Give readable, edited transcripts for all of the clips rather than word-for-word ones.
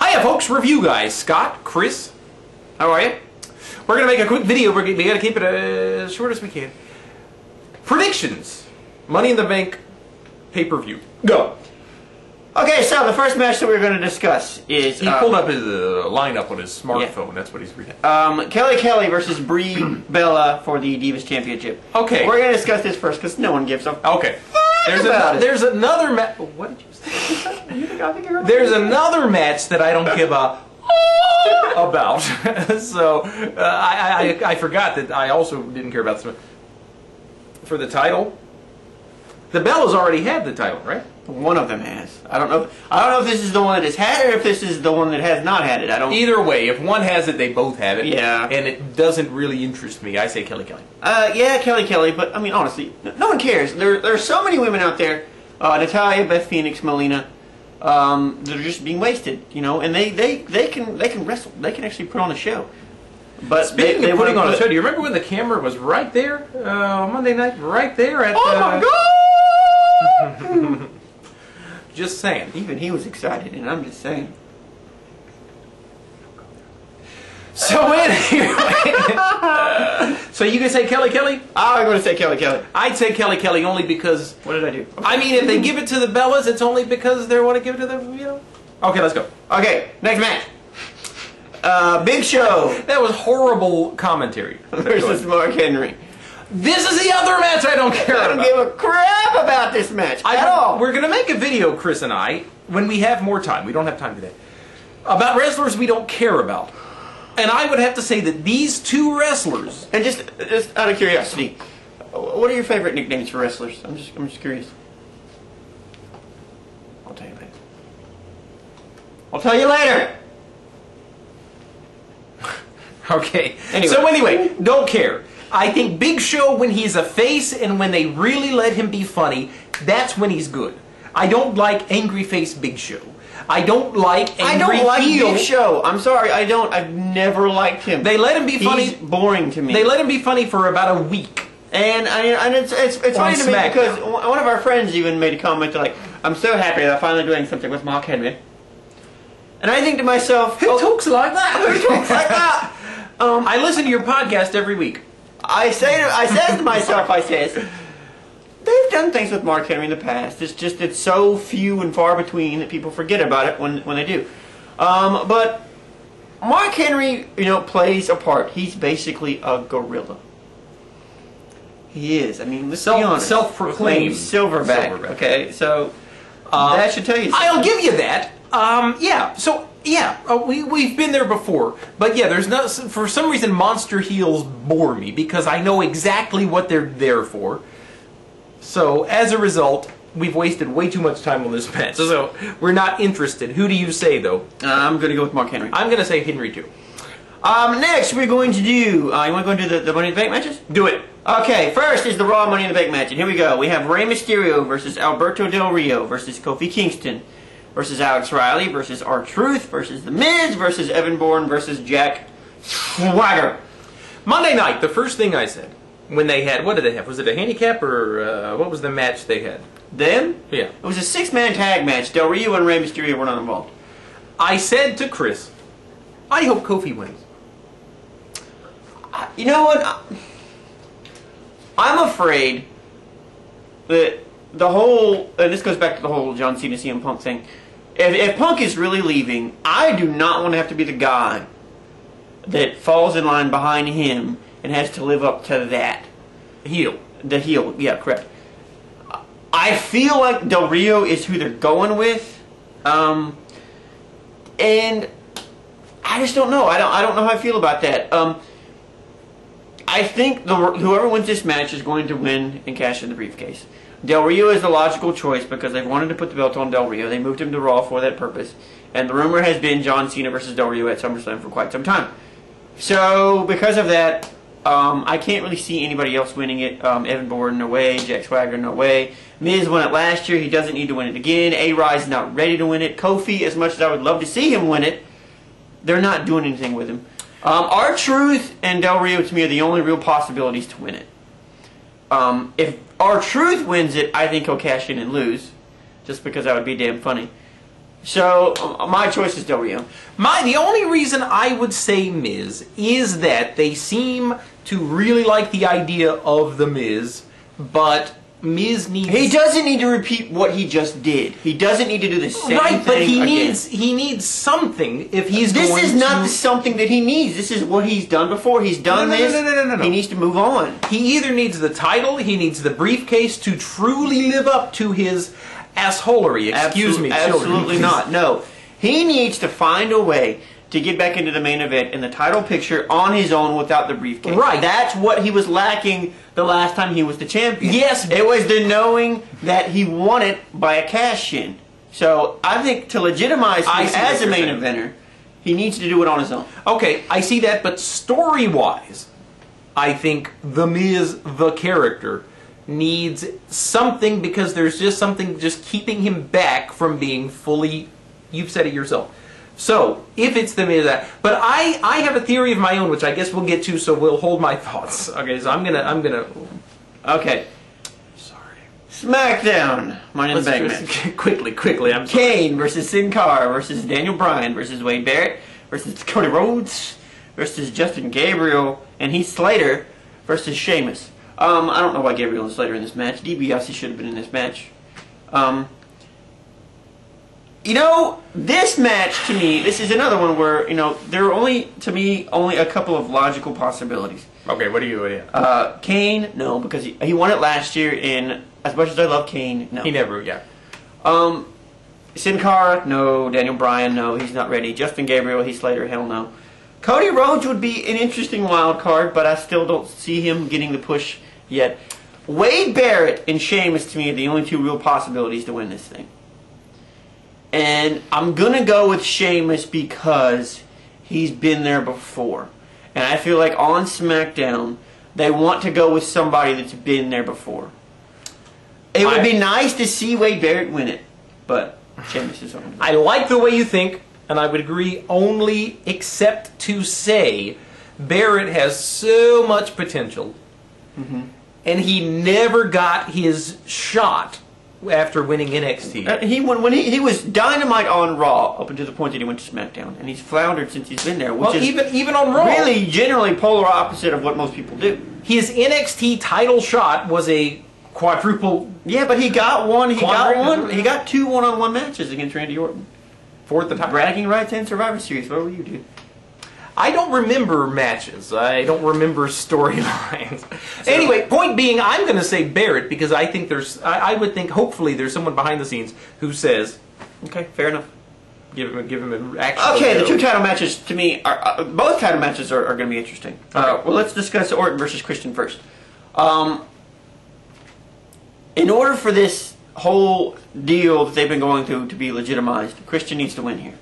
Hiya, folks. Review guys. Scott, Chris, how are you? We're going to make a quick video. We got to keep it as short as we can. Predictions. Money in the Bank pay-per-view. Go. Okay, so the first match that we're going to discuss is... He pulled up his lineup on his smartphone. Yeah. That's what he's reading. Kelly Kelly versus Brie Bella for the Divas Championship. Okay. We're going to discuss this first because no one gives a okay. There's another match... What did you say? There's another match that I don't give a... about. So, I forgot that I also didn't care about this. For the title, the Bellas already had the title, right? One of them has. I don't know if this is the one that has had it or if this is the one that has not had it. I don't. Either way, if one has it, they both have it. Yeah. And it doesn't really interest me. I say Kelly Kelly. Yeah, Kelly Kelly. But I mean, honestly, no one cares. There are so many women out there. Natalia, Beth Phoenix, Melina. That are just being wasted, you know, and they can wrestle. They can actually put on a show. But speaking of putting on a show, do you remember when the camera was right there Monday night, right there at? Oh my God! Just saying. Even he was excited, and I'm just saying. So anyway, so you can say Kelly Kelly? I'm going to say Kelly Kelly. I'd say Kelly Kelly only because... What did I do? Okay. I mean, if they give it to the Bellas, it's only because they want to give it to the, you know... Okay, let's go. Okay, next match. Big Show. That was horrible commentary. Versus Mark Henry. This is the other match I don't care about. I don't give a crap about this match at all. We're going to make a video, Chris and I, when we have more time. We don't have time today. About wrestlers we don't care about. And I would have to say that these two wrestlers... And just out of curiosity, what are your favorite nicknames for wrestlers? I'm just curious. I'll tell you later. I'll tell you later! Okay. Anyway. So anyway, don't care. I think Big Show, when he's a face and when they really let him be funny, that's when he's good. I don't like angry face Big Show. I don't like angry heel. Big Show. I'm sorry, I don't. I've never liked him. They let him be funny. He's boring to me. They let him be funny for about a week. And it's funny to me because one of our friends even made a comment like, "I'm so happy that I'm finally doing something with Mark Henry." And I think to myself, who talks like that? Who talks like that? I listen to your podcast every week. I says to myself, they've done things with Mark Henry in the past. It's so few and far between that people forget about it when they do. But Mark Henry, you know, plays a part. He's basically a gorilla. He is. I mean, let's be honest. Self-proclaimed silverback. Okay, so that should tell you something. I'll give you that. Yeah. So yeah, we've been there before. But yeah, there's no, for some reason monster heels bore me because I know exactly what they're there for. So, as a result, we've wasted way too much time on this match. So, we're not interested. Who do you say, though? I'm going to go with Mark Henry. I'm going to say Henry, too. Next, we're going to do... you want to go into the Money in the Bank matches? Do it. Okay, first is the Raw Money in the Bank match. And here we go. We have Rey Mysterio versus Alberto Del Rio versus Kofi Kingston versus Alex Riley versus R-Truth versus The Miz versus Evan Bourne versus Jack Swagger. Monday night, the first thing I said... When they had, what did they have? Was it a handicap or what was the match they had? Them? Yeah. It was a 6-man tag match. Del Rio and Rey Mysterio were not involved. I said to Chris, I hope Kofi wins. You know what? I'm afraid that the whole, and this goes back to the whole John Cena CM Punk thing. If Punk is really leaving, I do not want to have to be the guy that falls in line behind him and has to live up to that. Heel. The heel, yeah, correct. I feel like Del Rio is who they're going with. And I just don't know. I don't know how I feel about that. I think whoever wins this match is going to win and cash in the briefcase. Del Rio is the logical choice because they've wanted to put the belt on Del Rio. They moved him to Raw for that purpose. And the rumor has been John Cena versus Del Rio at SummerSlam for quite some time. So, because of that, I can't really see anybody else winning it. Evan Bourne, no way. Jack Swagger, no way. Miz won it last year. He doesn't need to win it again. A-Rise not ready to win it. Kofi, as much as I would love to see him win it, they're not doing anything with him. R-Truth and Del Rio, to me, are the only real possibilities to win it. If R-Truth wins it, I think he'll cash in and lose, just because that would be damn funny. So my choice is Del Rio. The only reason I would say Miz is that they seem to really like the idea of the Miz, but Miz needs. He doesn't need to repeat what he just did. He doesn't need to do the same right, thing but he again. needs something if he's This going is to. not something that he needs. This is what he's done before. He's done No. this. He needs to move on. He either needs the title, he needs the briefcase to truly live up to his assholery. Excuse me, children. Absolutely not. No. He needs to find a way to get back into the main event in the title picture on his own without the briefcase. Right. That's what he was lacking the last time he was the champion. Yes. It was the knowing that he won it by a cash-in. So I think to legitimize I him see what as a you're main saying. eventer, he needs to do it on his own. Okay, I see that, but story-wise, I think The Miz, the character, needs something because there's just something just keeping him back from being fully. You've said it yourself. So, if it's The Miz, but I have a theory of my own, which I guess we'll get to, so we'll hold my thoughts. Okay, so I'm gonna. Okay. Sorry. SmackDown. Money in the Bank Let's match. quickly. I'm sorry. Kane versus Sin Cara versus Daniel Bryan versus Wade Barrett versus Cody Rhodes versus Justin Gabriel and Heath Slater versus Sheamus. I don't know why Gabriel and Slater in this match. DiBiase should have been in this match. This match to me, this is another one where there are only a couple of logical possibilities. Okay, what are you? Kane, no, because he won it last year. And as much as I love Kane, no. He never, yeah. Sin Cara, no. Daniel Bryan, no. He's not ready. Justin Gabriel, Heath Slater, hell no. Cody Rhodes would be an interesting wild card, but I still don't see him getting the push yet. Wade Barrett and Sheamus, to me, are the only two real possibilities to win this thing. And I'm going to go with Sheamus because he's been there before. And I feel like on SmackDown, they want to go with somebody that's been there before. It would be nice to see Wade Barrett win it, but Sheamus is on. I like the way you think, and I would agree only except to say Barrett has so much potential, and he never got his shot after winning NXT. He was dynamite on Raw up until the point that he went to SmackDown, and he's floundered since he's been there, which is even on Raw, really generally polar opposite of what most people do. his NXT title shot was a quadruple. Yeah, but he got one. He got Quadruple. one. He got two one-on-one matches against Randy Orton. For the title. Bragging rights and Survivor Series. What were you do? I don't remember matches. I don't remember storylines. Anyway, point being, I'm going to say Barrett because I think I would think hopefully there's someone behind the scenes who says, Okay, fair enough. give him an actual. Okay, the go. two title matches to me are both title matches are going to be interesting. Well, let's discuss Orton versus Christian first. In order for this whole deal that they've been going through to be legitimized, Christian needs to win here.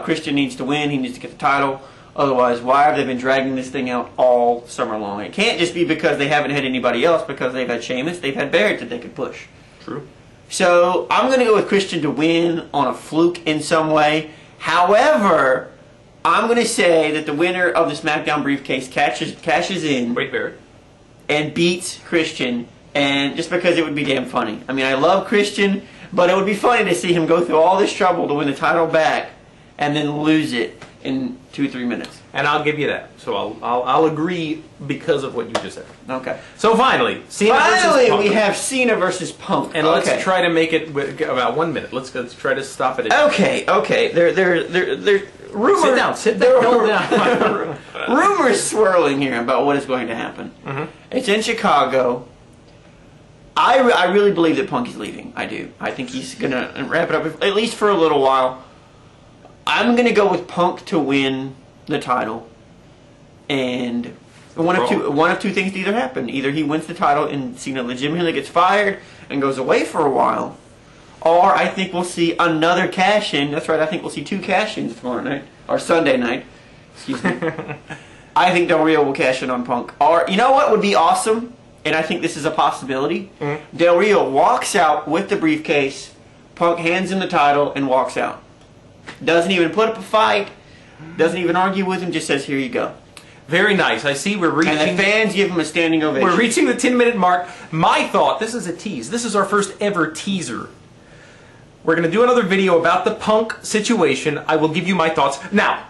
Christian needs to win. He needs to get the title. Otherwise, why have they been dragging this thing out all summer long? It can't just be because they haven't had anybody else, because they've had Sheamus, they've had Barrett that they could push. True. So I'm going to go with Christian to win on a fluke in some way. However, I'm going to say that the winner of the SmackDown briefcase cashes in Wade Barrett. and beats Christian, and just because it would be damn funny. I mean, I love Christian, but it would be funny to see him go through all this trouble to win the title back and then lose it in 2-3 minutes. And I'll give you that. So I'll agree because of what you just said. Okay. So finally, Cena versus Finally, Punk. we have Cena versus Punk. And okay. let's try to make it about 1 minute. Let's try to stop it. Okay. There. Rumors. Sit down. Hold down. Rumors swirling here about what is going to happen. Mhm. It's in Chicago. I really believe that Punk is leaving. I do. I think he's going to wrap it up, at least for a little while. I'm going to go with Punk to win the title. And one of two things either happen. Either he wins the title and Cena legitimately gets fired and goes away for a while. Or I think we'll see another cash-in. That's right, I think we'll see two cash-ins tomorrow night. Or Sunday night. Excuse me. I think Del Rio will cash in on Punk. Or, you know what would be awesome? And I think this is a possibility. Mm-hmm. Del Rio walks out with the briefcase. Punk hands him the title and walks out. Doesn't even put up a fight. Doesn't even argue with him. Just says, here you go. Very nice. I see we're reaching... And the fans give him a standing ovation. We're reaching the 10-minute mark. My thought, this is a tease. This is our first ever teaser. We're going to do another video about the Punk situation. I will give you my thoughts. Now,